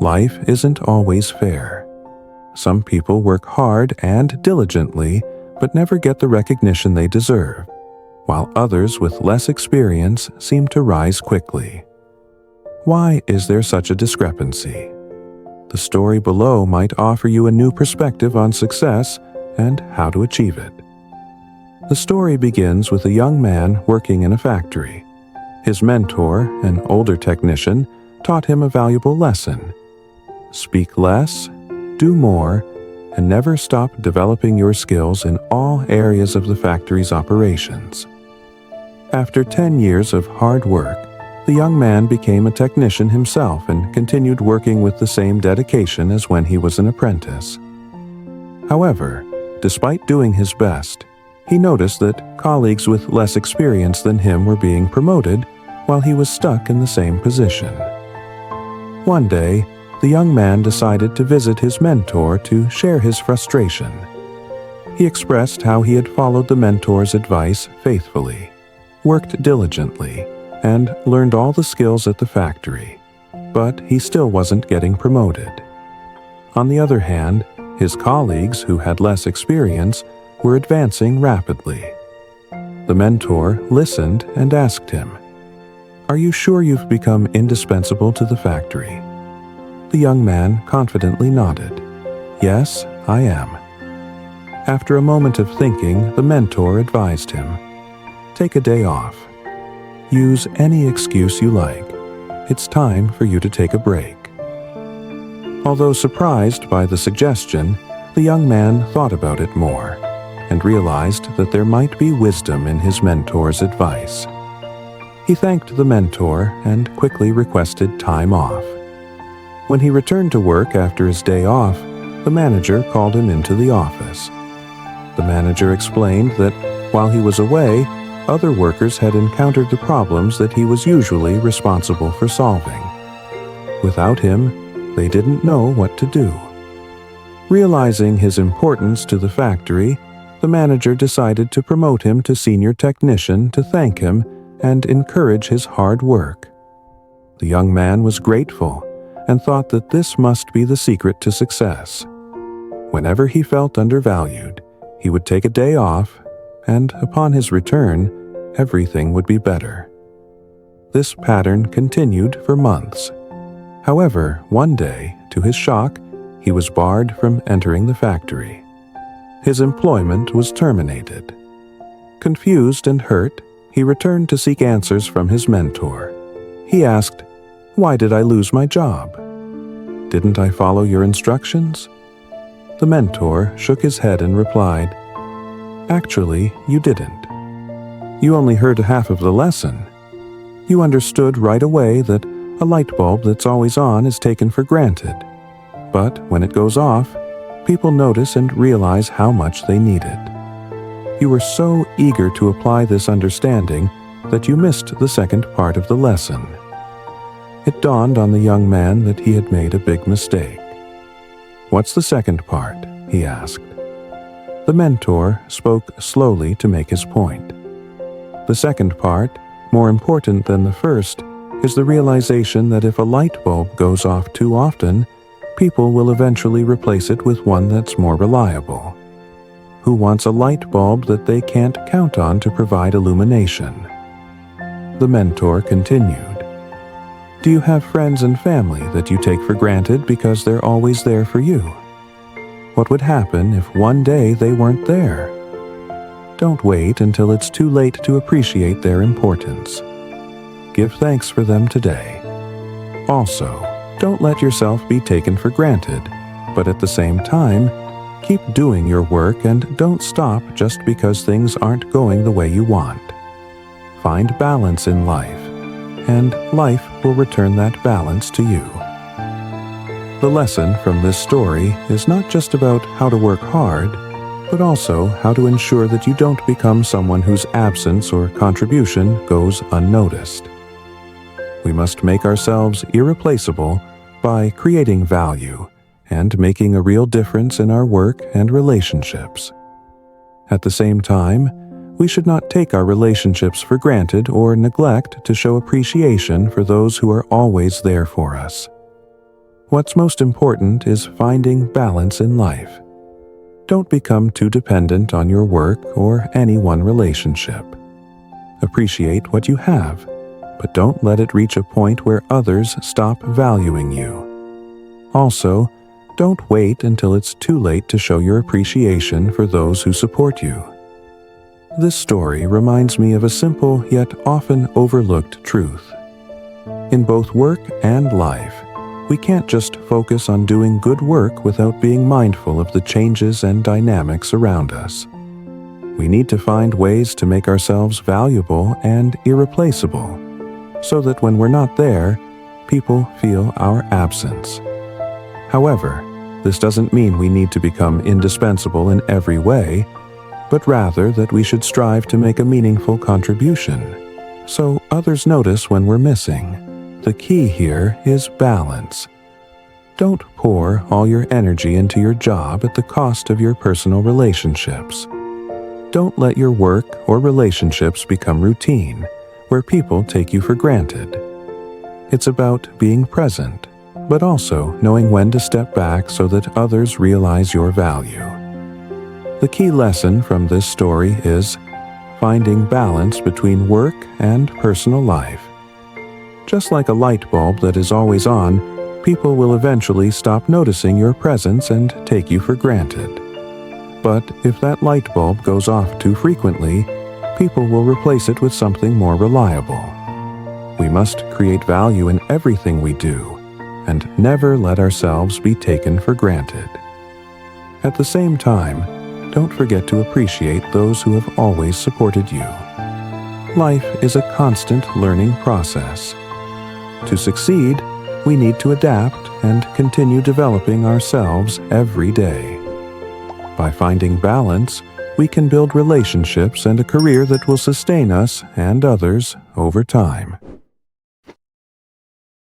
Life isn't always fair. Some people work hard and diligently, but never get the recognition they deserve, while others with less experience seem to rise quickly. Why is there such a discrepancy? The story below might offer you a new perspective on success and how to achieve it. The story begins with a young man working in a factory. His mentor, an older technician, taught him a valuable lesson. Speak less, do more, and never stop developing your skills in all areas of the factory's operations. After 10 years of hard work, the young man became a technician himself and continued working with the same dedication as when he was an apprentice. However, despite doing his best, he noticed that colleagues with less experience than him were being promoted while he was stuck in the same position. One day, the young man decided to visit his mentor to share his frustration. He expressed how he had followed the mentor's advice faithfully, worked diligently, and learned all the skills at the factory, but he still wasn't getting promoted. On the other hand, his colleagues, who had less experience, were advancing rapidly. The mentor listened and asked him, "Are you sure you've become indispensable to the factory?" The young man confidently nodded. "Yes, I am." After a moment of thinking, the mentor advised him, "Take a day off. Use any excuse you like. It's time for you to take a break." Although surprised by the suggestion, the young man thought about it more and realized that there might be wisdom in his mentor's advice. He thanked the mentor and quickly requested time off. When he returned to work after his day off, the manager called him into the office. The manager explained that while he was away, other workers had encountered the problems that he was usually responsible for solving. Without him, they didn't know what to do. Realizing his importance to the factory, the manager decided to promote him to senior technician to thank him and encourage his hard work. The young man was grateful and thought that this must be the secret to success. Whenever he felt undervalued, he would take a day off, and upon his return, everything would be better. This pattern continued for months. However, one day, to his shock, he was barred from entering the factory. His employment was terminated. Confused and hurt, he returned to seek answers from his mentor. He asked, "Why did I lose my job? Didn't I follow your instructions?" The mentor shook his head and replied, "Actually, you didn't. You only heard half of the lesson. You understood right away that a light bulb that's always on is taken for granted. But when it goes off, people notice and realize how much they need it. You were so eager to apply this understanding that you missed the second part of the lesson." It dawned on the young man that he had made a big mistake. "What's the second part?" he asked. The mentor spoke slowly to make his point. "The second part, more important than the first, is the realization that if a light bulb goes off too often, people will eventually replace it with one that's more reliable. Who wants a light bulb that they can't count on to provide illumination?" The mentor continued, "Do you have friends and family that you take for granted because they're always there for you? What would happen if one day they weren't there? Don't wait until it's too late to appreciate their importance. Give thanks for them today. Also, don't let yourself be taken for granted, but at the same time, keep doing your work and don't stop just because things aren't going the way you want. Find balance in life, and life will return that balance to you." The lesson from this story is not just about how to work hard, but also how to ensure that you don't become someone whose absence or contribution goes unnoticed. We must make ourselves irreplaceable by creating value and making a real difference in our work and relationships. At the same time, we should not take our relationships for granted or neglect to show appreciation for those who are always there for us. What's most important is finding balance in life. Don't become too dependent on your work or any one relationship. Appreciate what you have, but don't let it reach a point where others stop valuing you. Also, don't wait until it's too late to show your appreciation for those who support you. This story reminds me of a simple yet often overlooked truth. In both work and life, we can't just focus on doing good work without being mindful of the changes and dynamics around us. We need to find ways to make ourselves valuable and irreplaceable, so that when we're not there, people feel our absence. However, this doesn't mean we need to become indispensable in every way, but rather that we should strive to make a meaningful contribution, so others notice when we're missing. The key here is balance. Don't pour all your energy into your job at the cost of your personal relationships. Don't let your work or relationships become routine, where people take you for granted. It's about being present, but also knowing when to step back so that others realize your value. The key lesson from this story is finding balance between work and personal life. Just like a light bulb that is always on, people will eventually stop noticing your presence and take you for granted. But if that light bulb goes off too frequently, people will replace it with something more reliable. We must create value in everything we do, and never let ourselves be taken for granted. At the same time, don't forget to appreciate those who have always supported you. Life is a constant learning process. To succeed, we need to adapt and continue developing ourselves every day. By finding balance, we can build relationships and a career that will sustain us and others over time.